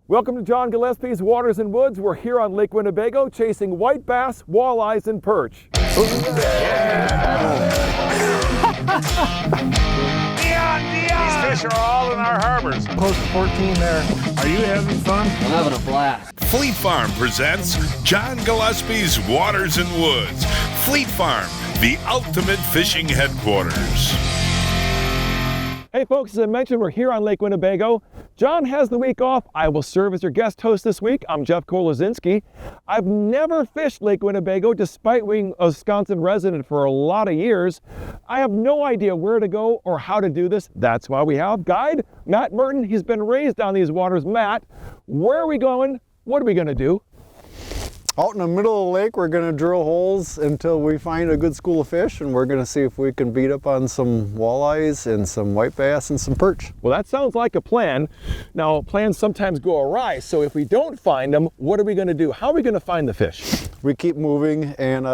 Welcome to John Gillespie's Waters and Woods. We're here on Lake Winnebago chasing white bass, walleyes, and perch. These fish are all in our harbors. Close to 14 there. Are you having fun? I'm having a blast. Fleet Farm presents John Gillespie's Waters and Woods. Fleet Farm, the ultimate fishing headquarters. Hey folks, as I mentioned, we're here on Lake Winnebago. John has the week off. I will serve as your guest host this week. I'm Jeff Kolodzinski. I've never fished Lake Winnebago despite being a Wisconsin resident for a lot of years. I have no idea where to go or how to do this. That's why we have guide Matt Merten. He's been raised on these waters. Matt, where are we going? What are we going to do? Out in the middle of the lake, we're going to drill holes until we find a good school of fish, and we're going to see if we can beat up on some walleyes and some white bass and some perch. Well, that sounds like a plan. Now, plans sometimes go awry, so if we don't find them, what are we going to do? How are we going to find the fish? We keep moving, and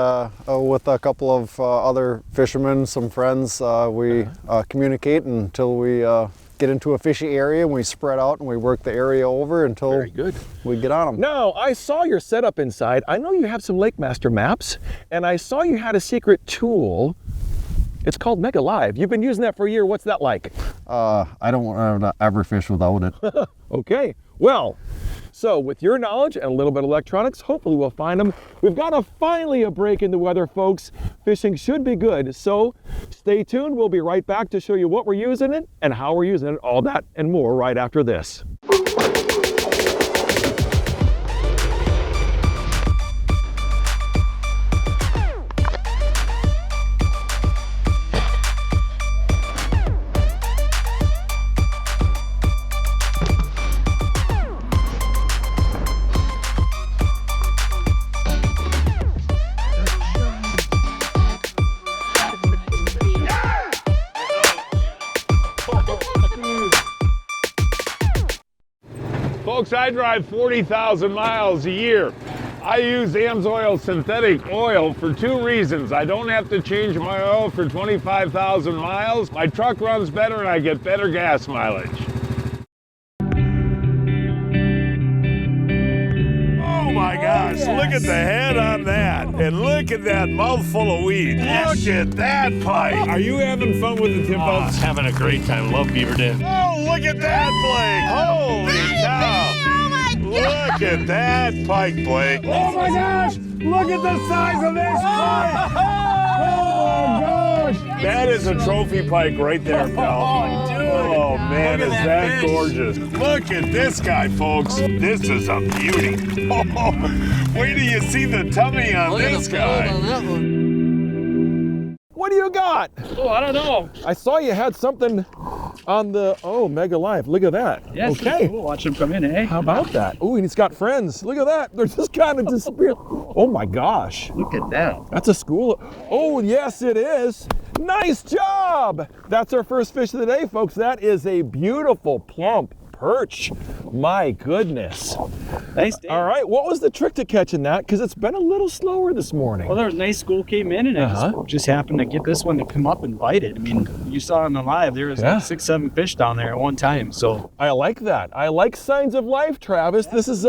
with a couple of other fishermen, some friends, we communicate until we get into a fishy area, and we spread out and we work the area over until Very good. we get on them. Now, I saw your setup inside. I know you have some Lake Master maps, and I saw you had a secret tool. It's called Mega Live. You've been using that for a year. What's that like? I don't want to ever fish without it. Okay, well, so with your knowledge and a little bit of electronics, hopefully we'll find them. We've got finally a break in the weather, folks. Fishing should be good, so stay tuned. We'll be right back to show you what we're using it and how we're using it, all that and more right after this. Folks, I drive 40,000 miles a year. I use AMSOIL synthetic oil for two reasons. I don't have to change my oil for 25,000 miles. My truck runs better and I get better gas mileage. Oh my gosh, look at the head on that. And look at that mouthful of weed. Look at that pike. Are you having fun with the tip-ups? Having a great time. Love Beaver Dam. Oh, look at that, Blake. Holy cow. Look at that pike, Blake. Oh my gosh! Look at the size of this pike! Oh my gosh! That is a trophy pike right there, pal. Oh, dude. Oh man, is that fish. gorgeous. Look at this guy, folks. This is a beauty. Oh, wait till you see the tummy on this guy. On that one. What do you got? Oh, I don't know. I saw you had something on the, Mega Live. Look at that. Yeah, okay. Cool. Watch him come in, eh? How about that? Oh, and he's got friends. Look at that. They're just kind of disappearing. Oh my gosh. Look at that. That's a school. Oh, yes, it is. Nice job. That's our first fish of the day, folks. That is a beautiful plump perch. My goodness. Nice day. All right. What was the trick to catching that? Because it's been a little slower this morning. Well, there was a nice school came in and I just happened to get this one to come up and bite it. I mean, you saw on the live, there was like 6, 7 fish down there at one time. So I like that. I like signs of life, Travis. This is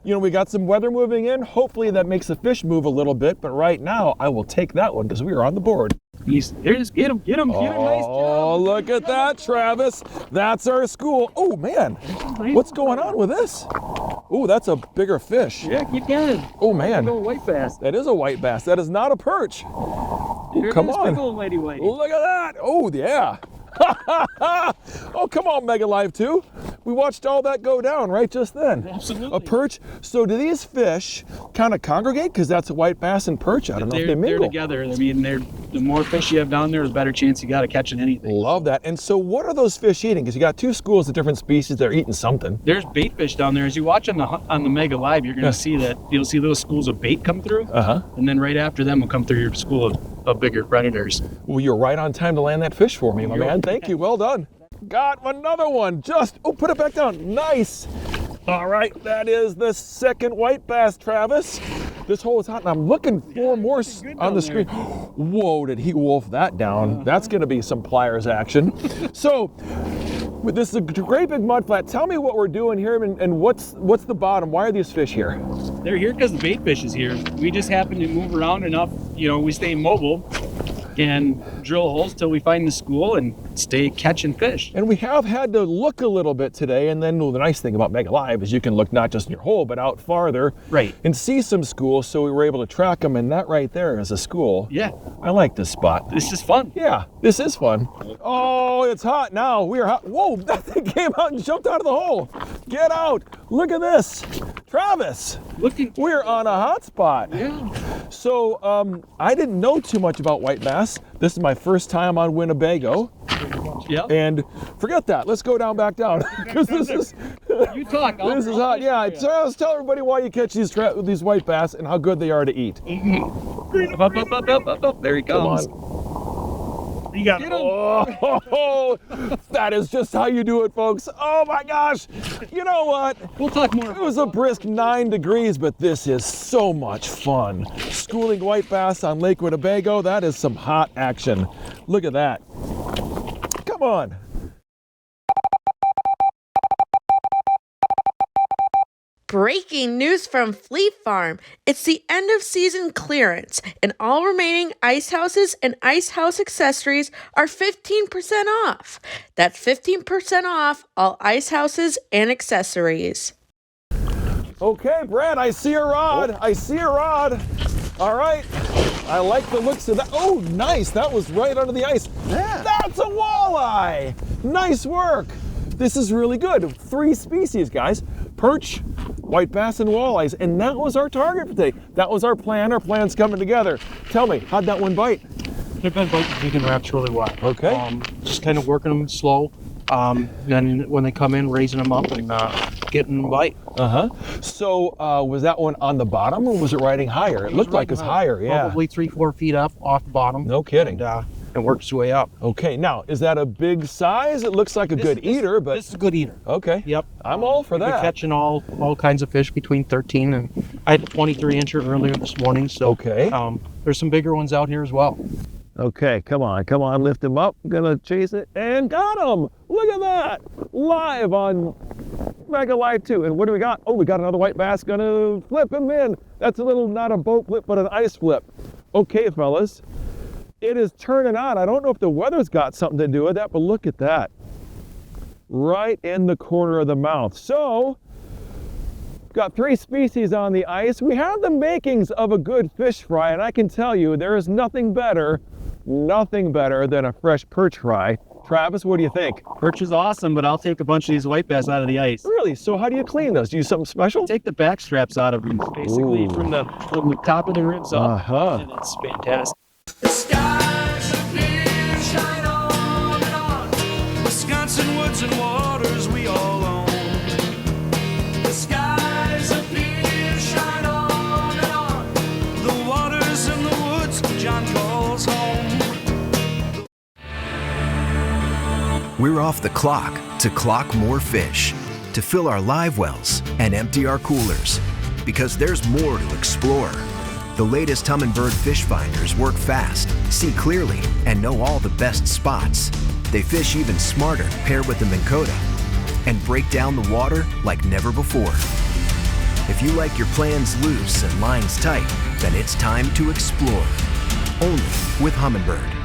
we got some weather moving in. Hopefully that makes the fish move a little bit. But right now, I will take that one because we are on the board. There's get him. Nice job. Oh, look at that, Travis. That's our school. Oh, man. What's going on with this? Oh, that's a bigger fish. Yeah, keep going. Oh, man. Big old white bass. That is a white bass. That is not a perch. Here come it is, on. Big old lady white. Look at that. Oh, yeah. Oh, come on, Mega Live 2. We watched all that go down right just then. Absolutely. A perch. So do these fish kind of congregate? Because that's a white bass and perch. I don't know if they mingle. They're together. I mean, the more fish you have down there, the better chance you got of catching anything. Love that. And so what are those fish eating? Because you got two schools of different species. They're eating something. There's bait fish down there. As you watch on the Mega Live, you're going to see that you'll see those schools of bait come through. And then right after them will come through your school of bigger predators. Well, you're right on time to land that fish for me, my man. Thank you. Well done. Got another one. Put it back down. Nice. All right, that is the second white bass, Travis. This hole is hot, and I'm looking for more on the screen. Whoa, did he wolf that down? That's going to be some pliers action. So, But this is a great big mud flat. Tell me what we're doing here and what's the bottom? Why are these fish here? They're here because the bait fish is here. We just happen to move around enough, we stay mobile and drill holes till we find the school and stay catching fish. And we have had to look a little bit today, and then the nice thing about Mega Live is you can look not just in your hole, but out farther. Right. And see some schools, so we were able to track them, and that right there is a school. Yeah. I like this spot. This is fun. Yeah, this is fun. Oh, it's hot now. We are hot. Whoa, that thing came out and jumped out of the hole. Get out. Look at this. Travis, we're on a hot spot. Yeah. So I didn't know too much about white bass. This is my first time on Winnebago. Yeah. And forget that. Let's go back down. Because this is You talk. this is hot. Yeah. Let's tell everybody why you catch these white bass and how good they are to eat. Up. There he comes. Come on. You got Get him. Oh, that is just how you do it, folks. Oh my gosh. You know what? We'll talk more. It was a brisk 9 degrees, but this is so much fun. Schooling white bass on Lake Winnebago, that is some hot action. Look at that. Come on. Breaking news from Fleet Farm. It's the end of season clearance, and all remaining ice houses and ice house accessories are 15% off. That's 15% off all ice houses and accessories. Okay, Brad, I see a rod. I see a rod. All right. I like the looks of that. Oh, nice. That was right under the ice. Yeah. That's a walleye. Nice work. This is really good. 3 species, guys. Perch, white bass, and walleyes. And that was our target for today. That was our plan. Our plan's coming together. Tell me, how'd that one bite? They've been biting vegan wraps really well. Okay. Just kind of working them slow. Then when they come in, raising them up and getting them bite. So was that one on the bottom or was it riding higher? It looked like it's higher, yeah. Probably 3-4 feet up off the bottom. No kidding. And works its way up. Okay, now, is that a big size? It looks like a good eater, but... This is a good eater. Okay. Yep. I'm all for We've been that. catching all kinds of fish between 13 and I had a 23-incher earlier this morning. So Okay. There's some bigger ones out here as well. Okay, come on, lift him up. I'm gonna chase it, and got him! Look at that! Live on Mega Live 2. And what do we got? Oh, we got another white bass, gonna flip him in. That's a little, not a boat flip, but an ice flip. Okay, fellas. It is turning on. I don't know if the weather's got something to do with that, but look at that. Right in the corner of the mouth. So, got 3 species on the ice. We have the makings of a good fish fry, and I can tell you there is nothing better than a fresh perch fry. Travis, what do you think? Perch is awesome, but I'll take a bunch of these white bass out of the ice. Really? So how do you clean those? Do you use something special? Take the back straps out of them, basically from the top of the ribs up. And it's fantastic. The skies of clear, shine on and on. Wisconsin woods and waters we all own. The skies of clear, shine on and on. The waters and the woods John calls home. We're off the clock to clock more fish, to fill our live wells and empty our coolers, because there's more to explore. The latest Humminbird fish finders work fast, see clearly, and know all the best spots. They fish even smarter paired with the Minn Kota and break down the water like never before. If you like your plans loose and lines tight, then it's time to explore. Only with Humminbird.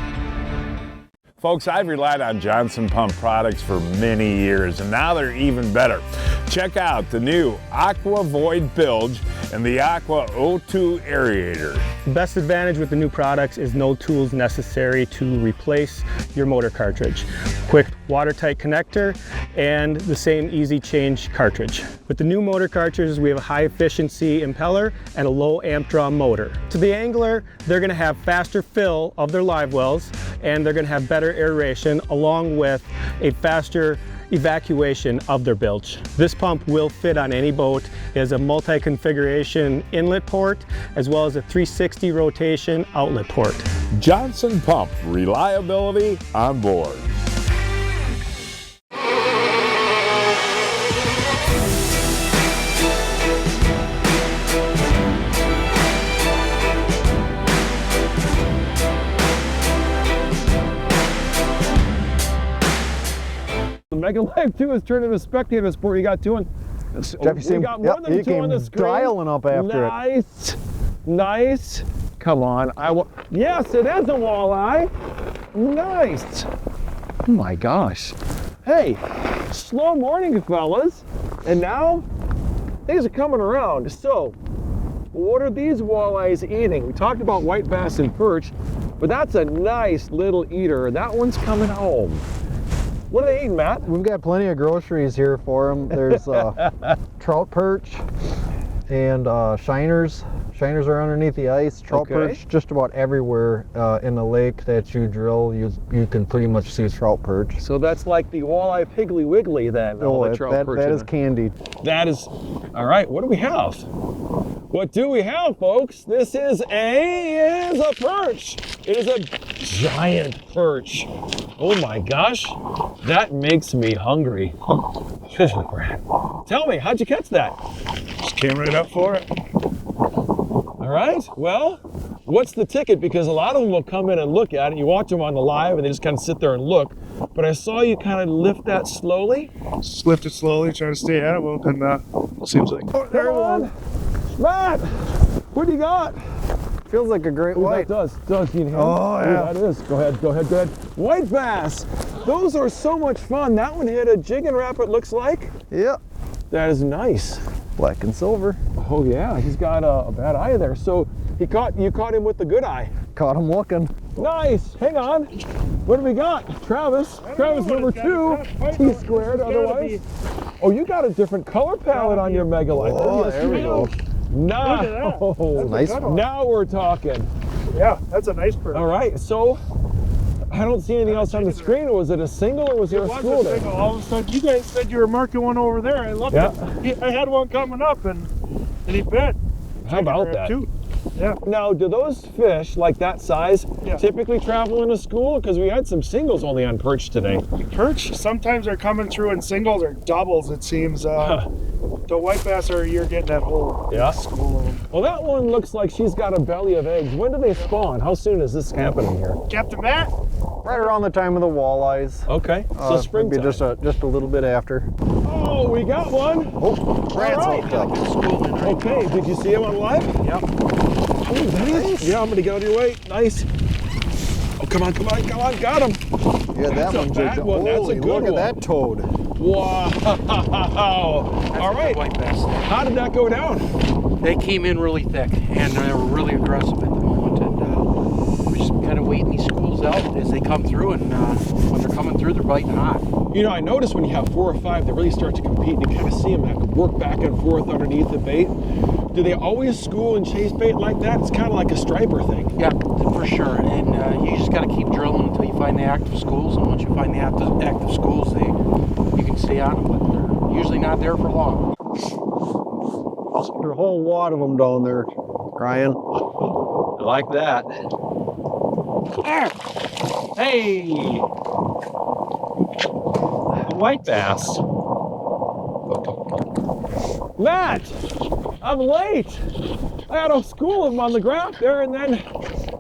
Folks, I've relied on Johnson Pump products for many years, and now they're even better. Check out the new Aqua Void Bilge and the Aqua O2 Aerator. The best advantage with the new products is no tools necessary to replace your motor cartridge. Quick watertight connector and the same easy change cartridge. With the new motor cartridges, we have a high efficiency impeller and a low amp draw motor. To the angler, they're gonna have faster fill of their live wells and they're gonna have better aeration along with a faster evacuation of their bilge. This pump will fit on any boat. It has a multi-configuration inlet port as well as a 360 rotation outlet port. Johnson Pump, reliability on board. Mega Live 2 has turned into a spectator sport. You got two on. Jeff, you see We him? got more Yep, than he two on came the screen. dialing up after it. Nice. Nice. Come on. Yes, it is a walleye. Nice. Oh my gosh. Hey, slow morning, fellas. And now things are coming around. So, what are these walleyes eating? We talked about white bass and perch, but that's a nice little eater. That one's coming home. What are they eating, Matt? We've got plenty of groceries here for them. There's trout perch and shiners. Shiners are underneath the ice. Trout perch just about everywhere in the lake that you drill. You can pretty much see trout perch. So that's like the walleye Piggly Wiggly then. Oh, the trout perch that in is there. candied. That is, all right, what do we have? What do we have, folks? This is a perch. It is a giant perch. Oh my gosh, that makes me hungry. Tell me, how'd you catch that? Just came right up for it. All right, well, what's the ticket? Because a lot of them will come in and look at it. You watch them on the live and they just kind of sit there and look. But I saw you kind of lift that slowly. Just lift it slowly, try to stay at it. Well, and seems like. Oh, there on. Matt, what do you got? Feels like a great Ooh, white. That does need him. Oh, yeah. That is. Go ahead. White bass. Those are so much fun. That one hit a jig and wrap, it looks like. Yep. That is nice. Black and silver. Oh yeah, he's got a bad eye there. So you caught him with the good eye. Caught him looking. Nice. Hang on. What do we got? Travis number 2. T squared otherwise. Oh, you got a different color palette on your Mega Light. Oh, there we go. Nice. Now we're talking. Yeah, that's a nice bird. All right, so I don't see anything else on the screen. Was it a single or was there a school there? All of a sudden, you guys said you were marking one over there. I looked. I had one coming up, and he bit. How about that? Too. Yeah. Now, do those fish like that size typically travel in a school? Because we had some singles only on perch today. Perch sometimes are coming through in singles or doubles. It seems. The white bass you're getting that whole school of them. Well, that one looks like she's got a belly of eggs. When do they spawn? How soon is this happening here? Captain Matt? Right around the time of the walleyes. Okay, so springtime. Maybe just a little bit after. Oh, we got one. Oh, Brad's hooked up. Okay, did you see him on live? Yep. Oh, nice. Yeah, I'm gonna get out of your way. Nice. Oh, come on, got him. Yeah, that That's a one's bad one. That's a Holy, good look one. at that toad. Wow. All right. White bass. How did that go down? They came in really thick and they were really aggressive at the moment, and we're just kind of waiting these schools out as they come through, and when they're coming through, they're biting hot. You know, I noticed when you have 4 or 5, they really start to compete, and you kind of see them have to work back and forth underneath the bait. Do they always school and chase bait like that? It's kind of like a striper thing. Yeah, for sure. And you just got to keep drilling until you find the active schools. And once you find the active schools, you can stay on them, but they're usually not there for long. There's a whole wad of them down there, Ryan. I like that. Hey! A white bass. Matt! I'm late! I had a school of them on the graph there, and then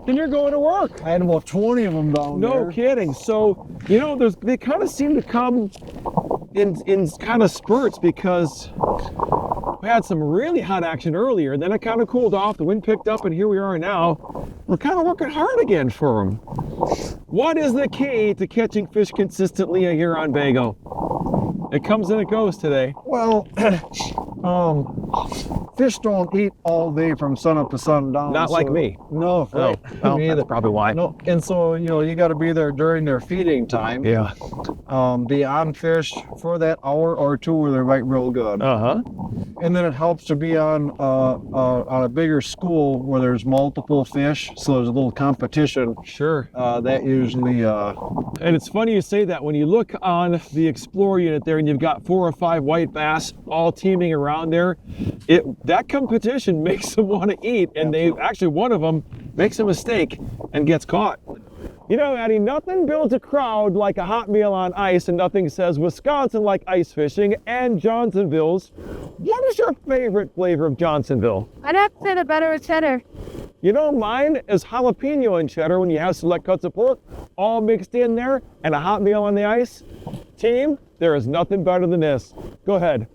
you're going to work. I had about 20 of them down there. No kidding. So, you know, they kind of seem to come in kind of spurts, because we had some really hot action earlier, and then it kind of cooled off, the wind picked up, and here we are now. We're kind of working hard again for them. What is the key to catching fish consistently here on Bago? It comes and it goes today. Well, fish don't eat all day from sun up to sundown. Not like me. No, right. Well, Me either. that's probably why. No, and so, you know, you got to be there during their feeding time. Yeah. Be on fish for that hour or two where they bite real good. Uh-huh. And then it helps to be on a bigger school where there's multiple fish, so there's a little competition. Sure. That usually. And it's funny you say that. When you look on the Explorer unit there and you've got 4 or 5 white bass all teaming around there, that competition makes them want to eat, and one of them makes a mistake and gets caught. You know, Addie, nothing builds a crowd like a hot meal on ice, and nothing says Wisconsin like ice fishing and Johnsonville's. What is your favorite flavor of Johnsonville? I'd have to say the better with cheddar. You know, mine is jalapeno and cheddar when you have select cuts of pork all mixed in there and a hot meal on the ice. Team, there is nothing better than this. Go ahead.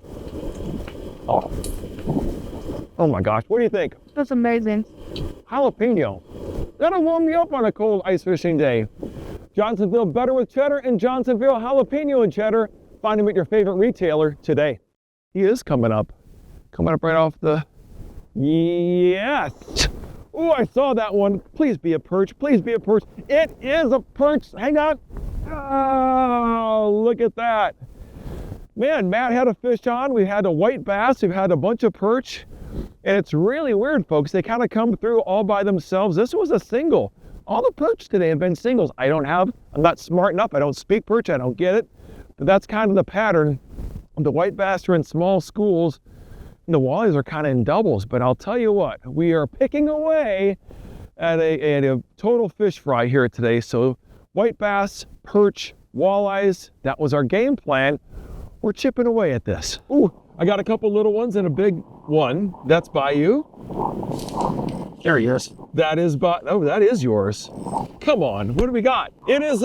Oh my gosh, what do you think? That's amazing. Jalapeno. That'll warm me up on a cold ice fishing day. Johnsonville better with cheddar and Johnsonville jalapeno and cheddar. Find him at your favorite retailer today. He is coming up. Coming up right off the... Yes! Oh, I saw that one. Please be a perch. Please be a perch. It is a perch. Hang on. Oh, look at that. Man, Matt had a fish on. We had a white bass. We've had a bunch of perch. And it's really weird, folks. They kind of come through all by themselves. This was a single. All the perch today have been singles. I'm not smart enough. I don't speak perch. I don't get it. But that's kind of the pattern. The white bass are in small schools. And the walleyes are kind of in doubles. But I'll tell you what, we are picking away at a total fish fry here today. So white bass, perch, walleyes, that was our game plan. We're chipping away at this. Ooh, I got a couple little ones and a big one. That's by you. There he is. That is that is yours. Come on, what do we got? It is,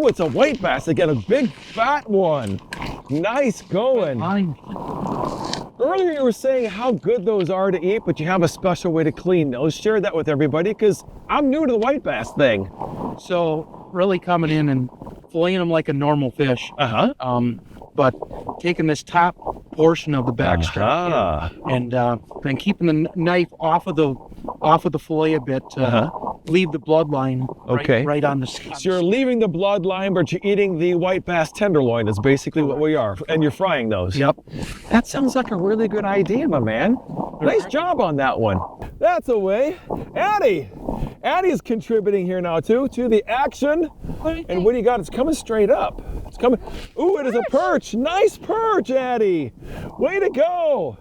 it's a white bass. Again, a big fat one. Nice going. Earlier you were saying how good those are to eat, but you have a special way to clean those. Share that with everybody, because I'm new to the white bass thing. So really coming in and filleting them like a normal fish. But taking this top portion of the backstrap and then keeping the knife off of the fillet a bit to leave the bloodline right on the skin. So you're leaving the bloodline, but you're eating the white bass tenderloin is basically what we are, and you're frying those. Yep. That sounds like a really good idea, my man. Nice job on that one. That's a way. Addie's contributing here now too to the action. And what do you got? It's coming straight up. It's coming. Ooh, it is a perch. Nice perch, Addie. Way to go.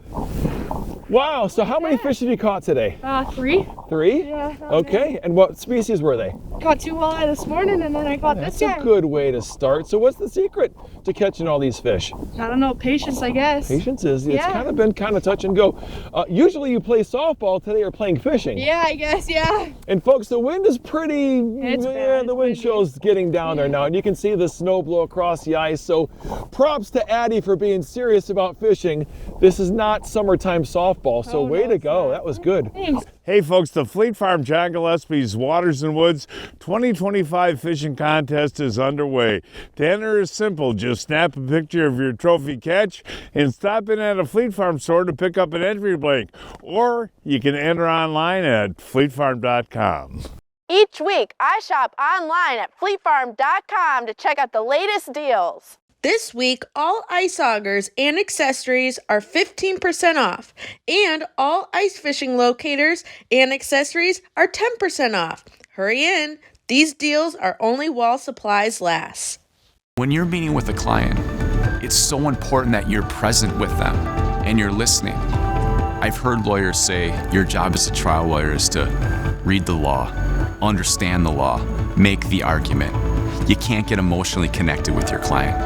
Wow, so how many fish did you caught today? 3. 3? Yeah. Okay, and what species were they? Caught 2 walleye this morning, and then I caught this guy. That's a good way to start. So what's the secret to catching all these fish? I don't know, patience, I guess. Patience is, it's kind of been kind of touch and go. Usually you play softball, today you're playing fishing. Yeah, I guess, yeah. And folks, the wind is pretty, bad. The wind chill's getting down there now, and you can see the snow blow across the ice. So props to Addie for being serious about fishing. This is not summertime softball, so way to go. That was good. Thanks. Hey folks, the Fleet Farm John Gillespie's Waters and Woods 2025 fishing contest is underway. To enter is simple. Just snap a picture of your trophy catch and stop in at a Fleet Farm store to pick up an entry blank. Or you can enter online at fleetfarm.com. Each week, I shop online at fleetfarm.com to check out the latest deals. This week, all ice augers and accessories are 15% off, and all ice fishing locators and accessories are 10% off. Hurry in. These deals are only while supplies last. When you're meeting with a client, it's so important that you're present with them and you're listening. I've heard lawyers say your job as a trial lawyer is to read the law, understand the law, make the argument. You can't get emotionally connected with your client.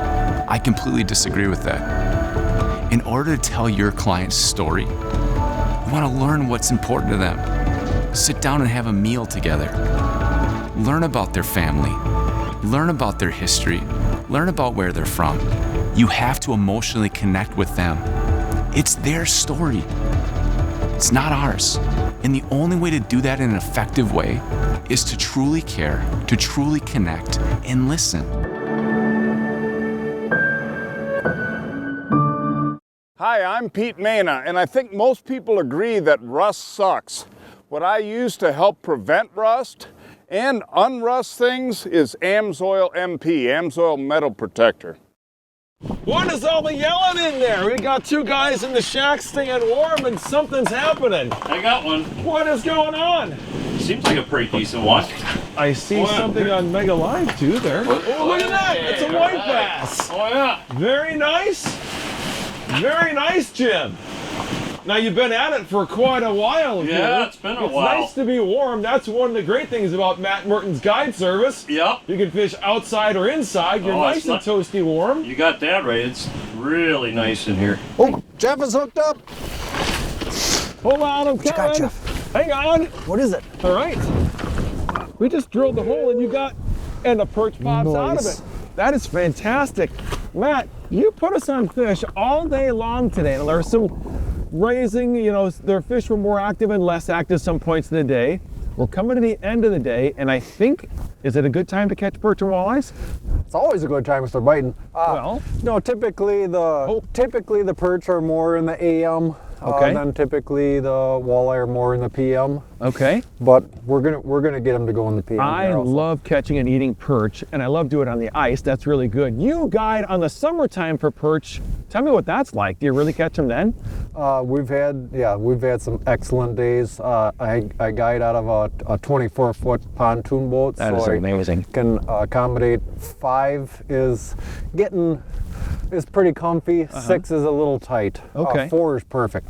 I completely disagree with that. In order to tell your client's story, you want to learn what's important to them. Sit down and have a meal together. Learn about their family. Learn about their history. Learn about where they're from. You have to emotionally connect with them. It's their story. It's not ours. And the only way to do that in an effective way is to truly care, to truly connect, and listen. Hi, I'm Pete Mena, and I think most people agree that rust sucks. What I use to help prevent rust and unrust things is AMSOIL MP, AMSOIL Metal Protector. What is all the yelling in there? We got 2 guys in the shack staying warm and something's happening. I got one. What is going on? Seems like a pretty decent one. I see something on Mega Live too there. Oh, look at that! It's a white bass. Oh yeah. Very nice. Very nice, Jim. Now you've been at it for quite a while here. Yeah, it's been a while. It's nice to be warm. That's one of the great things about Matt Merten's guide service. Yep. You can fish outside or inside. You're nice and toasty warm. You got that right. It's really nice in here. Oh, Jeff is hooked up. Hold on, I'm What you got, coming. Jeff? Hang on. What is it? All right. We just drilled the hole and and the perch pops out of Nice. it. That is fantastic. Matt, you put us on fish all day long today. And there's some raising, their fish were more active and less active some points of the day. We're coming to the end of the day, and I think, is it a good time to catch perch and walleyes? It's always a good time if they're biting. Well, no, typically the perch are more in the AM. Okay. Then typically the walleye are more in the PM. Okay. But we're gonna get them to go in the PM. I here also. love catching and eating perch, and I love doing it on the ice. That's really good. You guide on the summertime for perch. Tell me what that's like. Do you really catch them then? We've had some excellent days. I guide out of a 24-foot pontoon boat. That is amazing. I can accommodate 5 is pretty comfy. 6 is a little tight. Okay. 4 is perfect.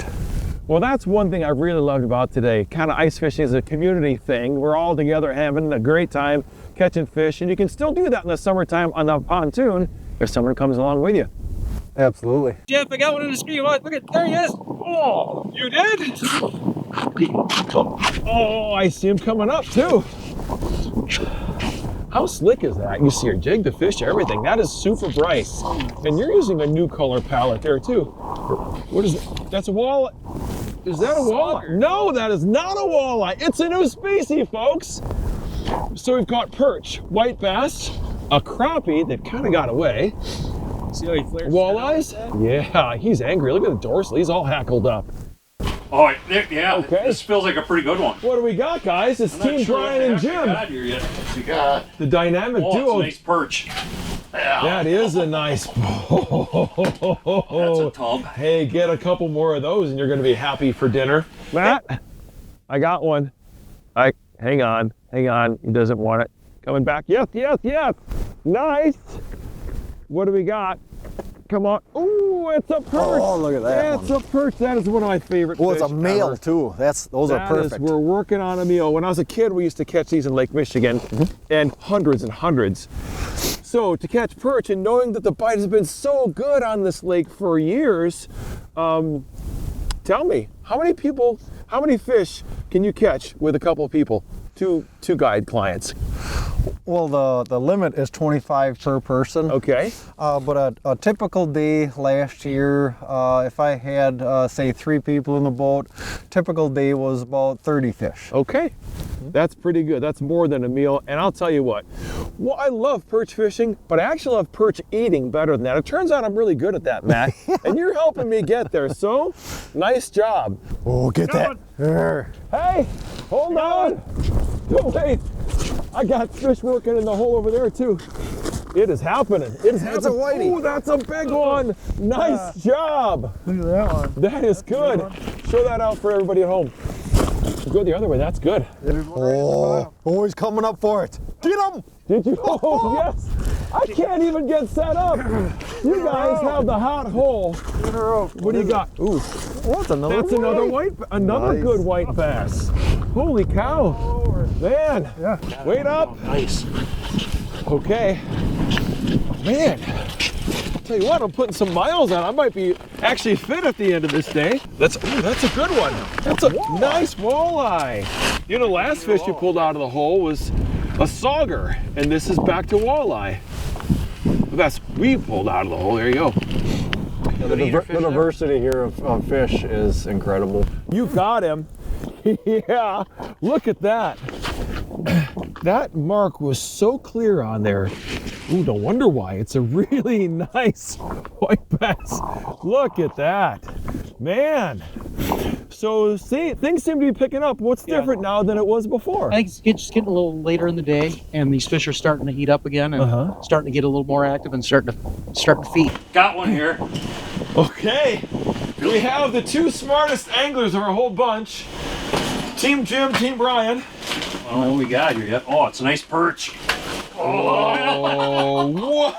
Well, that's one thing I really loved about today. Kind of ice fishing is a community thing. We're all together having a great time catching fish, and you can still do that in the summertime on the pontoon if someone comes along with you. Absolutely. Jeff, I got one on the screen. Look at, there he is. Oh, you did? Oh, I see him coming up too. How slick is that? You see your jig, the fish, everything. That is super bright. And you're using a new color palette there too. What is it? That's a walleye. Is that a walleye? No, that is not a walleye. It's a new species, folks. So we've got perch, white bass, a crappie that kind of got away. See how he flares? Walleyes? Yeah, he's angry. Look at the dorsal. He's all hackled up. Oh, yeah. Okay. This feels like a pretty good one. What do we got, guys? It's I'm not Team sure Brian and what the heck Jim. I got here yet. What's you got? The dynamic Oh, it's duo. a nice perch. Yeah. That is a nice. That's a tub. Hey, get a couple more of those and you're going to be happy for dinner. Matt, I got one. Hang on. He doesn't want it. Coming back. Yes. Nice. What do we got? Come on. Ooh, it's a perch. Oh, look at that It's a perch. That is one of my favorite Well, fish it's a male ever. too. Those are perfect. We're working on a meal. When I was a kid, we used to catch these in Lake Michigan, and hundreds and hundreds. So to catch perch, and knowing that the bite has been so good on this lake for years, tell me, how many fish can you catch with a couple of people? Two guide clients. Well, the limit is 25 per person. Okay. But a typical day last year, if I had, say, 3 people in the boat, typical day was about 30 fish. Okay. That's pretty good. That's more than a meal. And I'll tell you what, well, I love perch fishing, but I actually love perch eating better than that. It turns out I'm really good at that, Matt. And you're helping me get there. So, nice job. Oh, get that. Hey, hold on. Don't wait. I got fish working in the hole over there too. It is happening. It is happening. It's a whitey. Oh, that's a big one. Nice job. Look at that one. That is good. Show that out for everybody at home. Go the other way. That's good. Oh, he's coming up for it. Get him! Did you? Oh, yes. I can't even get set up. You guys have the hot hole. What do you got? Ooh, What's another? that's another another Nice. good white bass. Holy cow, man! Yeah. Wait up. Nice. Okay, man. Tell you what, I'm putting some miles on. I might be actually fit at the end of this day. That's a good one. That's a nice walleye. You know, last fish you pulled out of the hole was a sauger, and this is back to walleye. That's we pulled out of the hole. There you go. The diversity here of fish is incredible. You got him. Yeah, look at that. That mark was so clear on there. Ooh, no wonder why. It's a really nice white bass. Look at that. Man. So see, things seem to be picking up. What's different now than it was before? I think it's just getting a little later in the day, and these fish are starting to heat up again and starting to get a little more active and starting to feed. Got one here. Okay. We have the 2 smartest anglers of our whole bunch. Team Jim, Team Brian. I don't know what we got here yet. Oh, it's a nice perch. Oh, what?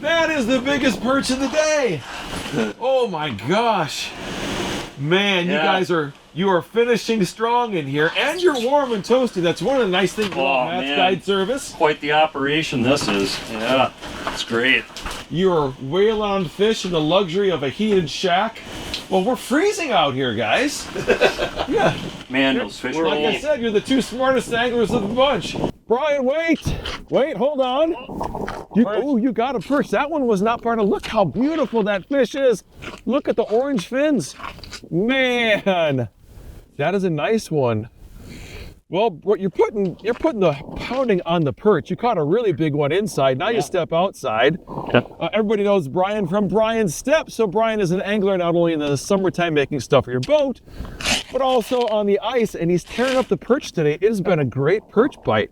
That is the biggest perch of the day. Oh my gosh. Man, you guys are You are finishing strong in here, and you're warm and toasty. That's one of the nice things about Matt's guide service. Quite the operation this is. Yeah, it's great. You're whale-on fish in the luxury of a heated shack. Well, we're freezing out here, guys. Yeah. Man, those fish Like I said, you're the two smartest anglers of the bunch. Brian, wait. Wait, hold on. You got a perch. That one was not part of. Look how beautiful that fish is. Look at the orange fins. Man, that is a nice one. Well, what you're putting the pounding on the perch. You caught a really big one inside. Now you step outside. Everybody knows Brian from Brian's Step. So Brian is an angler not only in the summertime making stuff for your boat, but also on the ice. And he's tearing up the perch today. It has been a great perch bite.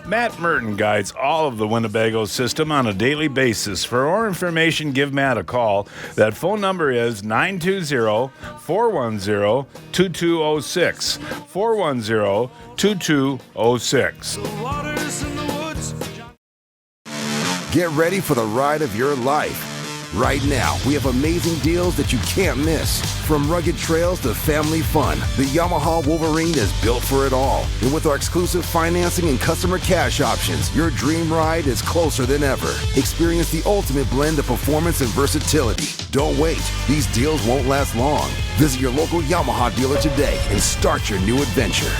Matt Merten guides all of the Winnebago system on a daily basis. For more information, give Matt a call. That phone number is 920-410-2206. 410-2206. Get ready for the ride of your life. Right now, we have amazing deals that you can't miss. From rugged trails to family fun, the Yamaha Wolverine is built for it all. And with our exclusive financing and customer cash options, your dream ride is closer than ever. Experience the ultimate blend of performance and versatility. Don't wait. These deals won't last long. Visit your local Yamaha dealer today and start your new adventure.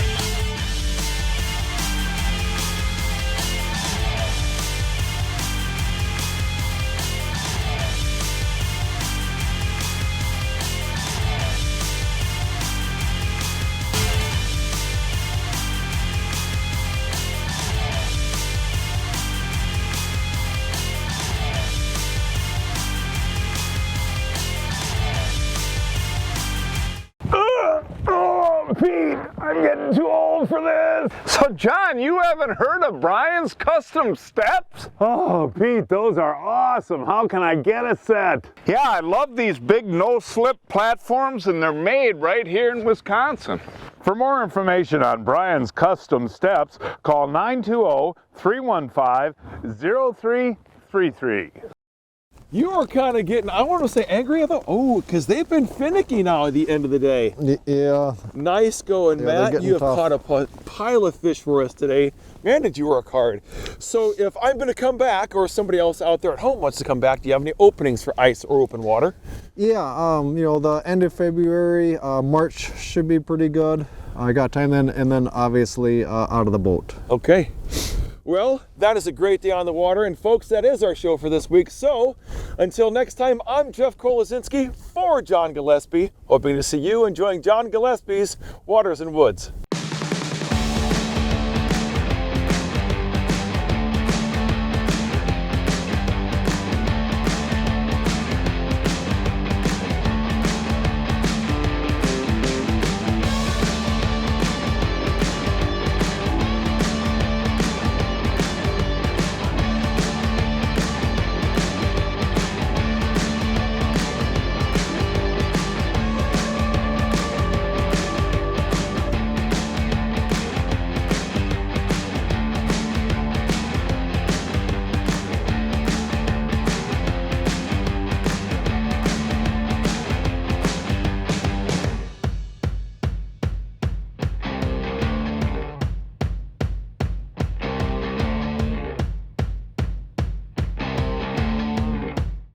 Pete, I'm getting too old for this. So, John, you haven't heard of Brian's Custom Steps? Oh, Pete, those are awesome. How can I get a set? Yeah, I love these big no-slip platforms, and they're made right here in Wisconsin. For more information on Brian's Custom Steps, call 920-315-0333. You are kind of getting, I want to say angry at them. Oh, because they've been finicky now at the end of the day. Yeah. Nice going, Matt. You have caught a pile of fish for us today. Man, did you work hard. So if I'm going to come back, or somebody else out there at home wants to come back, do you have any openings for ice or open water? Yeah, the end of February, March should be pretty good. I got time then, and then obviously out of the boat. Okay. Well, that is a great day on the water, and folks, that is our show for this week. So, until next time, I'm Jeff Kolodzinski for John Gillespie, hoping to see you enjoying John Gillespie's Waters and Woods.